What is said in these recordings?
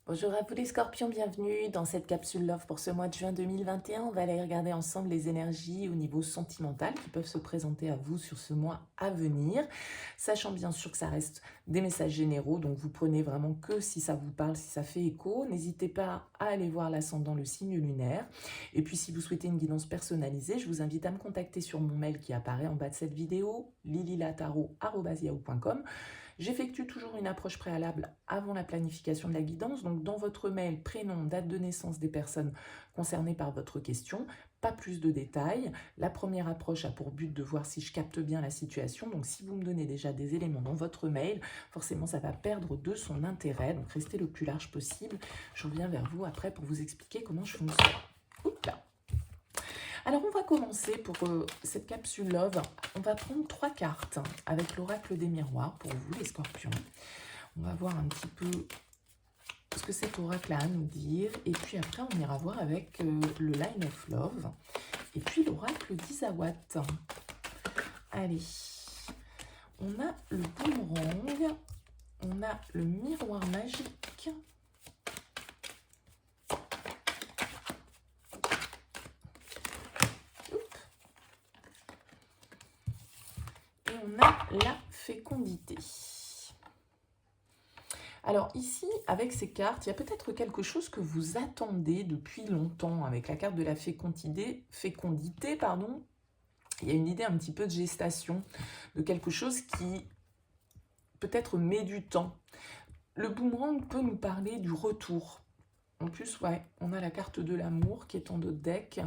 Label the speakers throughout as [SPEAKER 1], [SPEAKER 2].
[SPEAKER 1] Bonjour à vous les scorpions, bienvenue dans cette capsule Love pour ce mois de juin 2021. On va aller regarder ensemble les énergies au niveau sentimental qui peuvent se présenter à vous sur ce mois à venir. Sachant bien sûr que ça reste des messages généraux, donc vous prenez vraiment que si ça vous parle, si ça fait écho. N'hésitez pas à aller voir l'ascendant, le signe lunaire. Et puis si vous souhaitez une guidance personnalisée, je vous invite à me contacter sur mon mail qui apparaît en bas de cette vidéo, lililataro@yahoo.com. J'effectue toujours une approche préalable avant la planification de la guidance. Donc dans votre mail, prénom, date de naissance des personnes concernées par votre question, pas plus de détails. La première approche a pour but de voir si je capte bien la situation. Donc si vous me donnez déjà des éléments dans votre mail, forcément ça va perdre de son intérêt. Donc restez le plus large possible. Je reviens vers vous après pour vous expliquer comment je fonctionne. Oups là. Alors on va commencer pour cette capsule Love. On va prendre 3 cartes avec l'oracle des miroirs pour vous les scorpions. On va voir un petit peu ce que cet oracle a à nous dire. Et puis après on ira voir avec le Line of Love. Et puis l'oracle d'Isawat. Allez, on a le boomerang. On a le miroir magique. On a la fécondité. Alors ici, avec ces cartes, il y a peut-être quelque chose que vous attendez depuis longtemps avec la carte de la fécondité, pardon. Il y a une idée un petit peu de gestation, de quelque chose qui peut-être met du temps. Le boomerang peut nous parler du retour. En plus, ouais, on a la carte de l'amour qui est en dos de deck.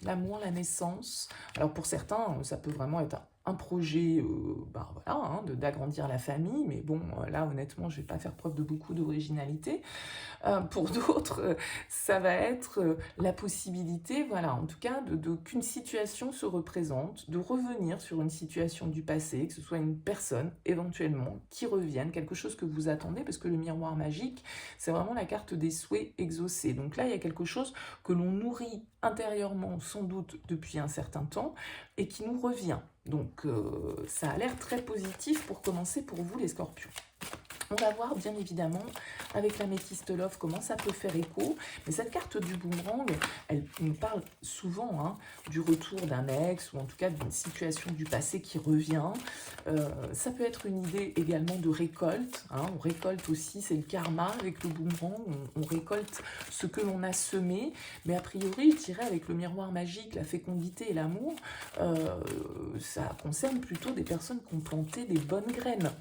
[SPEAKER 1] L'amour, la naissance. Alors pour certains, ça peut vraiment être un projet voilà, d'agrandir la famille, mais bon, là honnêtement, je ne vais pas faire preuve de beaucoup d'originalité. Pour d'autres, ça va être la possibilité, voilà, en tout cas, qu'une situation se représente, de revenir sur une situation du passé, que ce soit une personne éventuellement qui revienne, quelque chose que vous attendez, parce que le miroir magique, c'est vraiment la carte des souhaits exaucés. Donc là, il y a quelque chose que l'on nourrit intérieurement, sans doute depuis un certain temps, et qui nous revient. Donc ça a l'air très positif pour commencer pour vous les scorpions. On va voir bien évidemment avec l'améthyste Love comment ça peut faire écho. Mais cette carte du boomerang, elle nous parle souvent du retour d'un ex ou en tout cas d'une situation du passé qui revient. Ça peut être une idée également de récolte. On récolte aussi, c'est le karma avec le boomerang. On récolte ce que l'on a semé. Mais a priori, je dirais avec le miroir magique, la fécondité et l'amour, ça concerne plutôt des personnes qui ont planté des bonnes graines.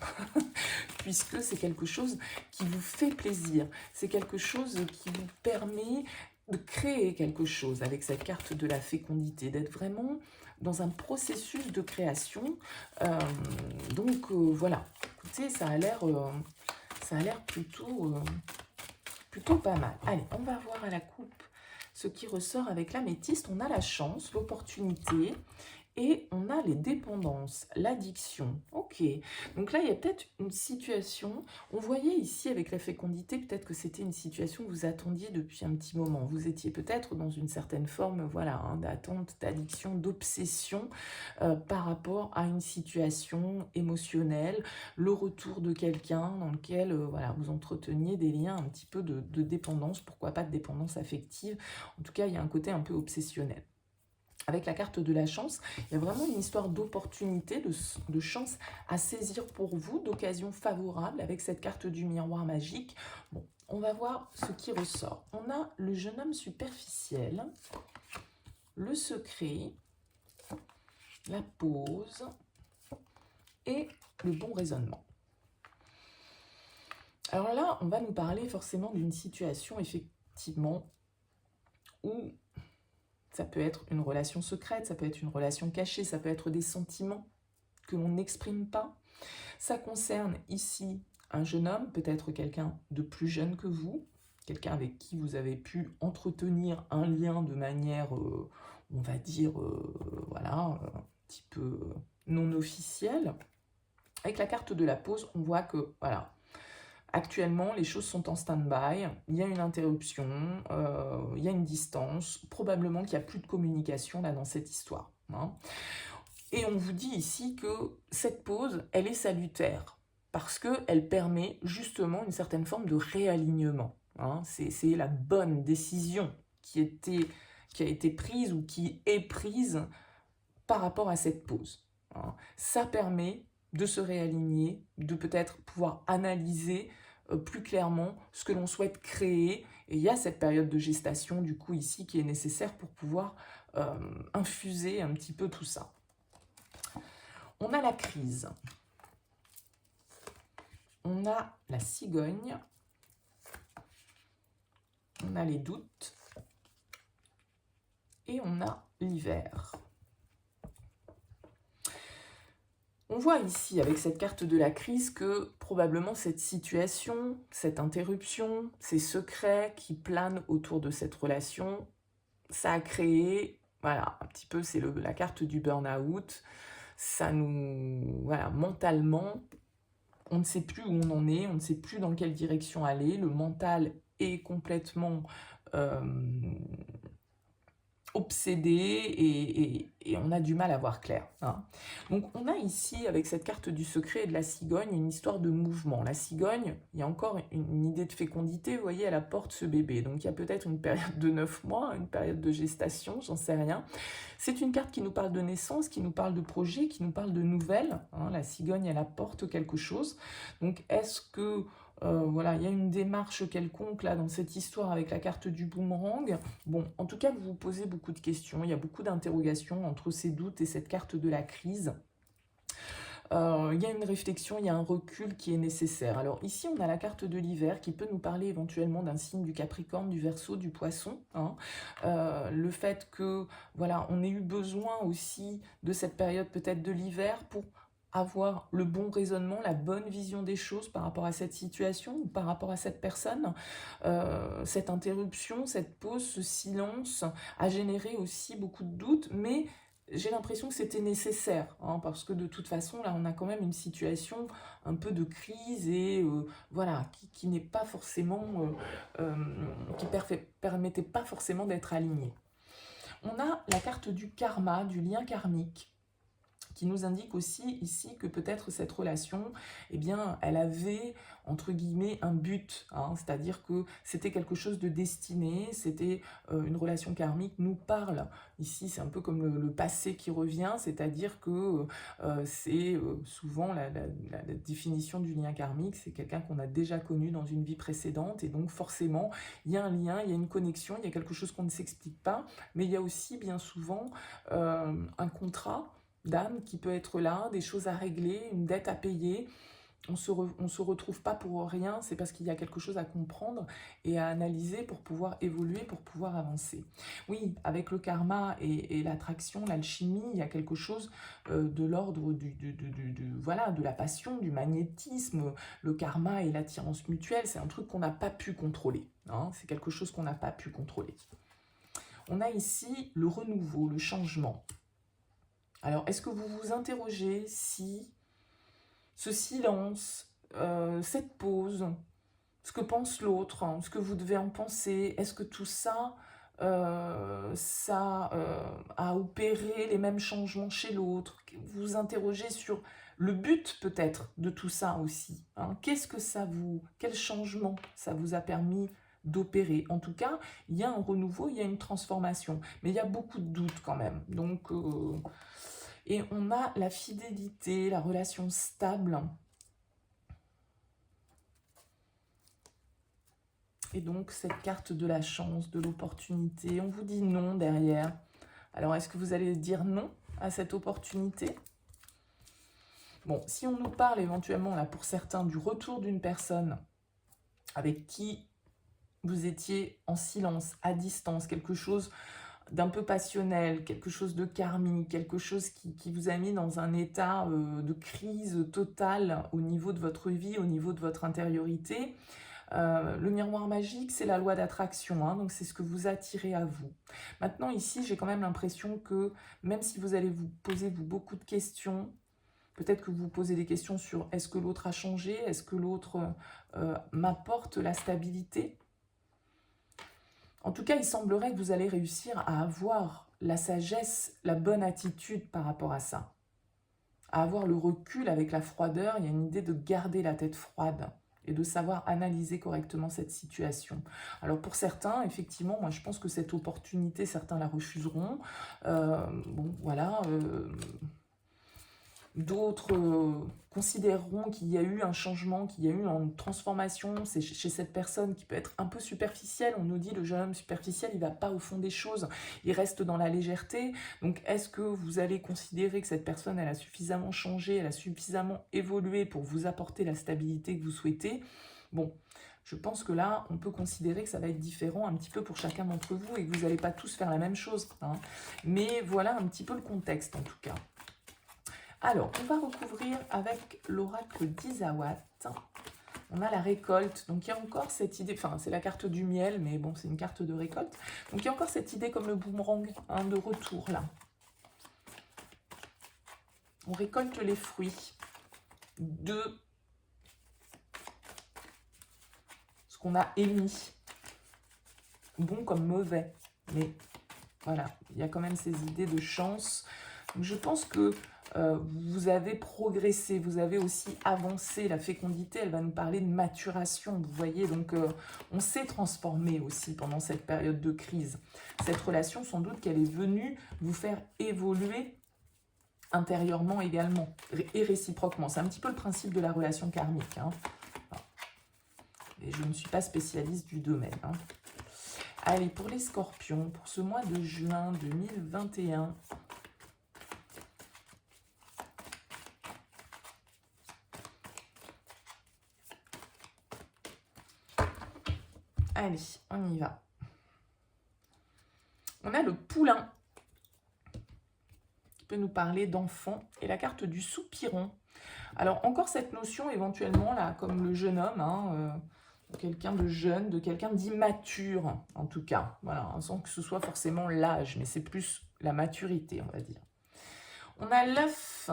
[SPEAKER 1] Puisque c'est quelque chose qui vous fait plaisir, c'est quelque chose qui vous permet de créer quelque chose avec cette carte de la fécondité, d'être vraiment dans un processus de création. Voilà, écoutez, ça a l'air plutôt pas mal. Allez, on va voir à la coupe ce qui ressort avec l'améthyste. On a la chance, l'opportunité. Et on a les dépendances, l'addiction. Ok, donc là, il y a peut-être une situation, on voyait ici avec la fécondité, peut-être que c'était une situation que vous attendiez depuis un petit moment. Vous étiez peut-être dans une certaine forme voilà, d'attente, d'addiction, d'obsession par rapport à une situation émotionnelle, le retour de quelqu'un dans lequel voilà, vous entreteniez des liens un petit peu de dépendance, pourquoi pas de dépendance affective. En tout cas, il y a un côté un peu obsessionnel. Avec la carte de la chance, il y a vraiment une histoire d'opportunité, de chance à saisir pour vous, d'occasion favorable avec cette carte du miroir magique. Bon, on va voir ce qui ressort. On a le jeune homme superficiel, le secret, la pause et le bon raisonnement. Alors là, on va nous parler forcément d'une situation effectivement où ça peut être une relation secrète, ça peut être une relation cachée, ça peut être des sentiments que l'on n'exprime pas. Ça concerne ici un jeune homme, peut-être quelqu'un de plus jeune que vous, quelqu'un avec qui vous avez pu entretenir un lien de manière, on va dire, voilà, un petit peu non officielle. Avec la carte de la pause, on voit que, voilà, actuellement, les choses sont en stand-by, il y a une interruption, il y a une distance, probablement qu'il n'y a plus de communication là dans cette histoire. Et on vous dit ici que cette pause, elle est salutaire, parce qu'elle permet justement une certaine forme de réalignement. hein. C'est la bonne décision qui a été prise ou qui est prise par rapport à cette pause, hein. Ça permet de se réaligner, de peut-être pouvoir analyser plus clairement ce que l'on souhaite créer. Et il y a cette période de gestation, du coup, ici, qui est nécessaire pour pouvoir infuser un petit peu tout ça. On a la crise. On a la cigogne. On a les doutes. Et on a l'hiver. On voit ici, avec cette carte de la crise, que probablement cette situation, cette interruption, ces secrets qui planent autour de cette relation, ça a créé, voilà, un petit peu, c'est la carte du burn-out. Ça nous, voilà, mentalement, on ne sait plus où on en est, on ne sait plus dans quelle direction aller. Le mental est complètement obsédé et on a du mal à voir clair, hein. Donc on a ici, avec cette carte du secret et de la cigogne, une histoire de mouvement. La cigogne, il y a encore une idée de fécondité, vous voyez, elle apporte ce bébé. Donc il y a peut-être une période de 9 mois, une période de gestation, j'en sais rien. C'est une carte qui nous parle de naissance, qui nous parle de projet, qui nous parle de nouvelles, hein. La cigogne, elle apporte quelque chose. Donc est-ce que voilà, il y a une démarche quelconque là dans cette histoire avec la carte du boomerang? Bon, en tout cas, vous vous posez beaucoup de questions, il y a beaucoup d'interrogations entre ces doutes et cette carte de la crise. Il y a une réflexion, il y a un recul qui est nécessaire. Alors ici, on a la carte de l'hiver qui peut nous parler éventuellement d'un signe du Capricorne, du Verseau, du Poisson, hein. Le fait que, voilà, on ait eu besoin aussi de cette période peut-être de l'hiver pour avoir le bon raisonnement, la bonne vision des choses par rapport à cette situation ou par rapport à cette personne. Cette interruption, cette pause, ce silence a généré aussi beaucoup de doutes, mais j'ai l'impression que c'était nécessaire, hein, parce que de toute façon, là, on a quand même une situation un peu de crise et voilà, qui n'est pas forcément, qui permettait pas forcément d'être alignée. On a la carte du karma, du lien karmique, qui nous indique aussi ici que peut-être cette relation, eh bien, elle avait, entre guillemets, un but, hein, c'est-à-dire que c'était quelque chose de destiné, c'était une relation karmique nous parle. Ici, c'est un peu comme le passé qui revient, c'est-à-dire que c'est souvent la définition du lien karmique, c'est quelqu'un qu'on a déjà connu dans une vie précédente, et donc forcément, il y a un lien, il y a une connexion, il y a quelque chose qu'on ne s'explique pas, mais il y a aussi bien souvent un contrat d'âme qui peut être là, des choses à régler, une dette à payer. On se retrouve pas pour rien, c'est parce qu'il y a quelque chose à comprendre et à analyser pour pouvoir évoluer, pour pouvoir avancer. Oui, avec le karma et l'attraction, l'alchimie, il y a quelque chose de l'ordre voilà, de la passion, du magnétisme. Le karma et l'attirance mutuelle, c'est un truc qu'on n'a pas pu contrôler, hein, c'est quelque chose qu'on n'a pas pu contrôler. On a ici le renouveau, le changement. Alors, est-ce que vous vous interrogez si ce silence, cette pause, ce que pense l'autre, hein, ce que vous devez en penser, est-ce que tout ça, a opéré les mêmes changements chez l'autre? Vous vous interrogez sur le but peut-être de tout ça aussi, hein. Quel changement ça vous a permis d'opérer? En tout cas, il y a un renouveau, il y a une transformation, mais il y a beaucoup de doutes quand même. Donc, et on a la fidélité, la relation stable. Et donc, cette carte de la chance, de l'opportunité, on vous dit non derrière. Alors, est-ce que vous allez dire non à cette opportunité? Bon, si on nous parle éventuellement, là, pour certains, du retour d'une personne avec qui vous étiez en silence, à distance, quelque chose d'un peu passionnel, quelque chose de karmique, quelque chose qui vous a mis dans un état de crise totale au niveau de votre vie, au niveau de votre intériorité. Le miroir magique, c'est la loi d'attraction, hein, donc c'est ce que vous attirez à vous. Maintenant, ici, j'ai quand même l'impression que même si vous allez vous poser beaucoup de questions, peut-être que vous vous posez des questions sur est-ce que l'autre a changé, est-ce que l'autre m'apporte la stabilité? En tout cas, il semblerait que vous allez réussir à avoir la sagesse, la bonne attitude par rapport à ça. À avoir le recul avec la froideur, il y a une idée de garder la tête froide et de savoir analyser correctement cette situation. Alors pour certains, effectivement, moi je pense que cette opportunité, certains la refuseront. Bon, voilà. D'autres considéreront qu'il y a eu un changement, qu'il y a eu une transformation. C'est chez cette personne qui peut être un peu superficielle. On nous dit le jeune homme superficiel, il ne va pas au fond des choses, il reste dans la légèreté. Donc est-ce que vous allez considérer que cette personne, elle a suffisamment changé, elle a suffisamment évolué pour vous apporter la stabilité que vous souhaitez? Bon, je pense que là, on peut considérer que ça va être différent un petit peu pour chacun d'entre vous et que vous n'allez pas tous faire la même chose, hein. Mais voilà un petit peu le contexte en tout cas. Alors, on va recouvrir avec l'oracle d'Isawat. On a la récolte, donc il y a encore cette idée, enfin c'est la carte du miel, mais bon c'est une carte de récolte. Donc il y a encore cette idée comme le boomerang, hein, de retour là. On récolte les fruits de ce qu'on a émis, bon comme mauvais, mais voilà, il y a quand même ces idées de chance. Donc, je pense que vous avez progressé, vous avez aussi avancé. La fécondité, elle va nous parler de maturation, vous voyez. Donc, on s'est transformé aussi pendant cette période de crise. Cette relation, sans doute qu'elle est venue vous faire évoluer intérieurement également, et réciproquement. C'est un petit peu le principe de la relation karmique, hein. Et je ne suis pas spécialiste du domaine, hein. Allez, pour les scorpions, pour ce mois de juin 2021... Allez, on y va. On a le poulain qui peut nous parler d'enfant et la carte du soupiron. Alors, encore cette notion éventuellement, là, comme le jeune homme, hein, quelqu'un de jeune, de quelqu'un d'immature, en tout cas. Voilà, sans que ce soit forcément l'âge, mais c'est plus la maturité, on va dire. On a l'œuf,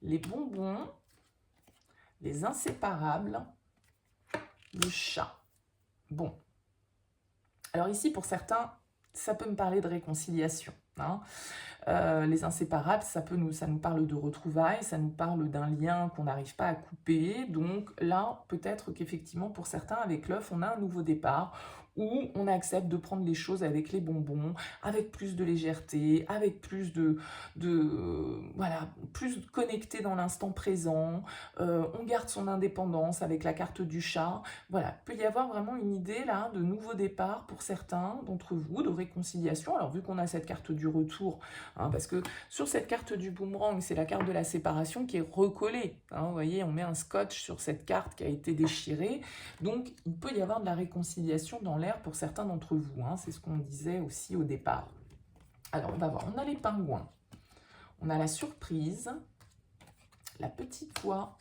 [SPEAKER 1] les bonbons, les inséparables, le chat. Bon, alors ici, pour certains, ça peut me parler de réconciliation, hein. Les inséparables, ça nous parle de retrouvailles, ça nous parle d'un lien qu'on n'arrive pas à couper. Donc là, peut-être qu'effectivement, pour certains, avec l'œuf, on a un nouveau départ où on accepte de prendre les choses avec les bonbons, avec plus de légèreté, avec plus voilà, plus connecté dans l'instant présent. On garde son indépendance avec la carte du chat. Voilà, il peut y avoir vraiment une idée là de nouveau départ pour certains d'entre vous, de réconciliation. Alors vu qu'on a cette carte du retour, hein, parce que sur cette carte du boomerang, c'est la carte de la séparation qui est recollée, hein, vous voyez, on met un scotch sur cette carte qui a été déchirée. Donc il peut y avoir de la réconciliation dans l'air pour certains d'entre vous, hein, c'est ce qu'on disait aussi au départ. Alors on va voir, on a les pingouins, on a la surprise, la petite poix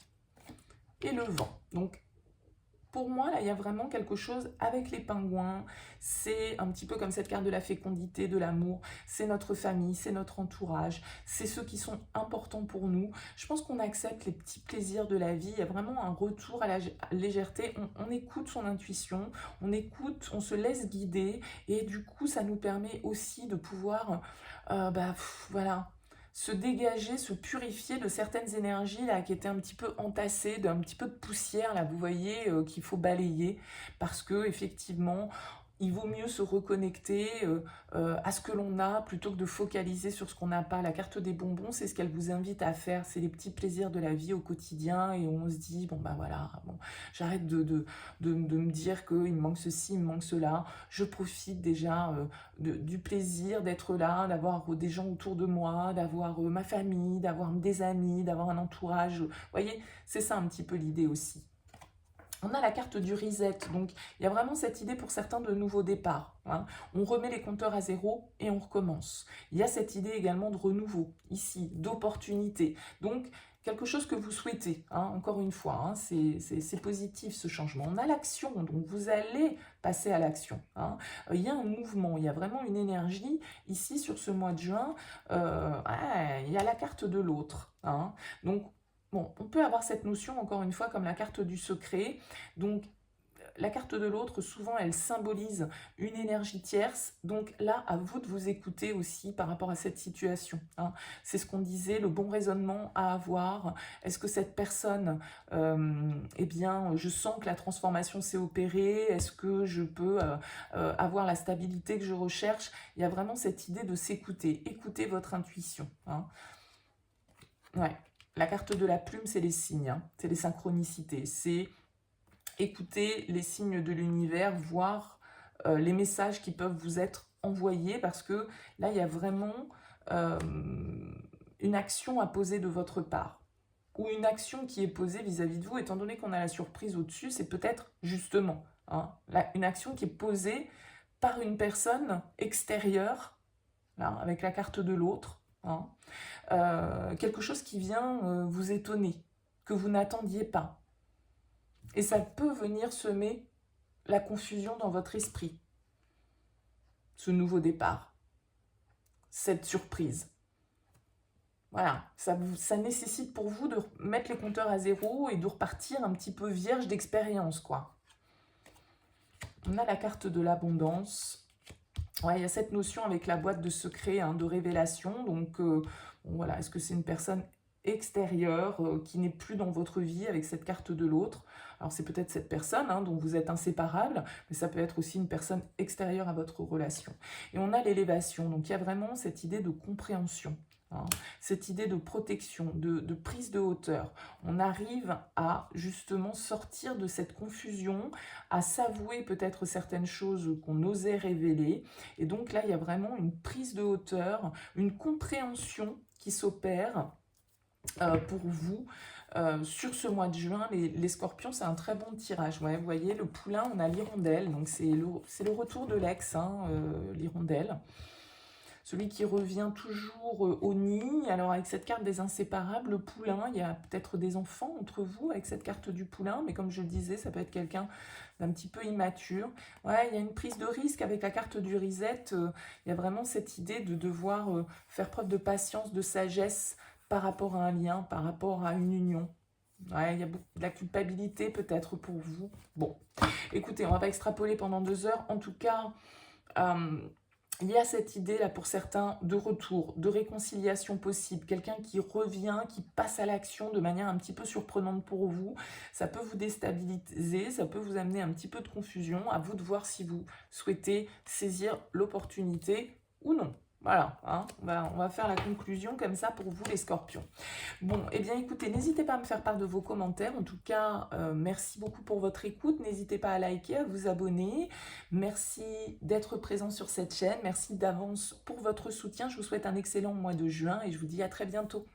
[SPEAKER 1] et le vent. Donc pour moi, là, il y a vraiment quelque chose avec les pingouins. C'est un petit peu comme cette carte de la fécondité, de l'amour. C'est notre famille, c'est notre entourage. C'est ceux qui sont importants pour nous. Je pense qu'on accepte les petits plaisirs de la vie. Il y a vraiment un retour à la légèreté. On écoute son intuition, on écoute, on se laisse guider. Et du coup, ça nous permet aussi de pouvoir, voilà, se dégager, se purifier de certaines énergies là qui étaient un petit peu entassées, d'un petit peu de poussière là, vous voyez, qu'il faut balayer parce que effectivement, il vaut mieux se reconnecter à ce que l'on a plutôt que de focaliser sur ce qu'on n'a pas. La carte des bonbons, c'est ce qu'elle vous invite à faire. C'est les petits plaisirs de la vie au quotidien et on se dit, bon bah voilà, bon, j'arrête de me dire qu'il me manque ceci, il me manque cela. Je profite déjà du plaisir d'être là, d'avoir des gens autour de moi, d'avoir ma famille, d'avoir des amis, d'avoir un entourage. Vous voyez, c'est ça un petit peu l'idée aussi. On a la carte du reset, donc il y a vraiment cette idée pour certains de nouveau départ, hein. On remet les compteurs à zéro et on recommence. Il y a cette idée également de renouveau, ici, d'opportunité. Donc, quelque chose que vous souhaitez, hein, encore une fois, hein, c'est positif ce changement. On a l'action, donc vous allez passer à l'action, hein. Il y a un mouvement, il y a vraiment une énergie. Ici, sur ce mois de juin, il y a la carte de l'autre, hein. Donc, bon, on peut avoir cette notion, encore une fois, comme la carte du secret. Donc, la carte de l'autre, souvent, elle symbolise une énergie tierce. Donc là, à vous de vous écouter aussi par rapport à cette situation, hein. C'est ce qu'on disait, le bon raisonnement à avoir. Est-ce que cette personne, eh bien, je sens que la transformation s'est opérée? Est-ce que je peux avoir la stabilité que je recherche? Il y a vraiment cette idée de s'écouter. Écoutez votre intuition, hein. Ouais. La carte de la plume, c'est les signes, hein. C'est les synchronicités. C'est écouter les signes de l'univers, voir les messages qui peuvent vous être envoyés, parce que là, il y a vraiment une action à poser de votre part, ou une action qui est posée vis-à-vis de vous, étant donné qu'on a la surprise au-dessus, c'est peut-être justement, hein, une action qui est posée par une personne extérieure, là, avec la carte de l'autre, hein, quelque chose qui vient vous étonner, que vous n'attendiez pas. Et ça peut venir semer la confusion dans votre esprit, ce nouveau départ, cette surprise. Voilà, ça nécessite pour vous de mettre les compteurs à zéro et de repartir un petit peu vierge d'expérience, quoi. On a la carte de l'abondance. Ouais, il y a cette notion avec la boîte de secret, hein, de révélation. Donc, bon, voilà, est-ce que c'est une personne extérieure qui n'est plus dans votre vie avec cette carte de l'autre? Alors, c'est peut-être cette personne, hein, dont vous êtes inséparables, mais ça peut être aussi une personne extérieure à votre relation. Et on a l'élévation. Donc, il y a vraiment cette idée de compréhension, hein, cette idée de protection, de prise de hauteur. On arrive à justement sortir de cette confusion, à s'avouer peut-être certaines choses qu'on osait révéler. Et donc là, il y a vraiment une prise de hauteur, une compréhension qui s'opère pour vous. Sur ce mois de juin, les scorpions, c'est un très bon tirage. Ouais, vous voyez, le poulain, on a l'hirondelle, donc c'est le retour de l'ex, hein, l'hirondelle. Celui qui revient toujours au nid. Alors avec cette carte des inséparables, le poulain, il y a peut-être des enfants entre vous avec cette carte du poulain, mais comme je le disais, ça peut être quelqu'un d'un petit peu immature. Ouais, il y a une prise de risque avec la carte du reset. Il y a vraiment cette idée de devoir faire preuve de patience, de sagesse par rapport à un lien, par rapport à une union. Ouais, il y a beaucoup de la culpabilité peut-être pour vous. Bon, écoutez, on va pas extrapoler pendant 2 heures. En tout cas, il y a cette idée là pour certains de retour, de réconciliation possible, quelqu'un qui revient, qui passe à l'action de manière un petit peu surprenante pour vous. Ça peut vous déstabiliser, ça peut vous amener un petit peu de confusion. À vous de voir si vous souhaitez saisir l'opportunité ou non. Voilà, hein, on va faire la conclusion comme ça pour vous les scorpions. Bon, eh bien écoutez, n'hésitez pas à me faire part de vos commentaires. En tout cas, merci beaucoup pour votre écoute. N'hésitez pas à liker, à vous abonner. Merci d'être présent sur cette chaîne. Merci d'avance pour votre soutien. Je vous souhaite un excellent mois de juin et je vous dis à très bientôt.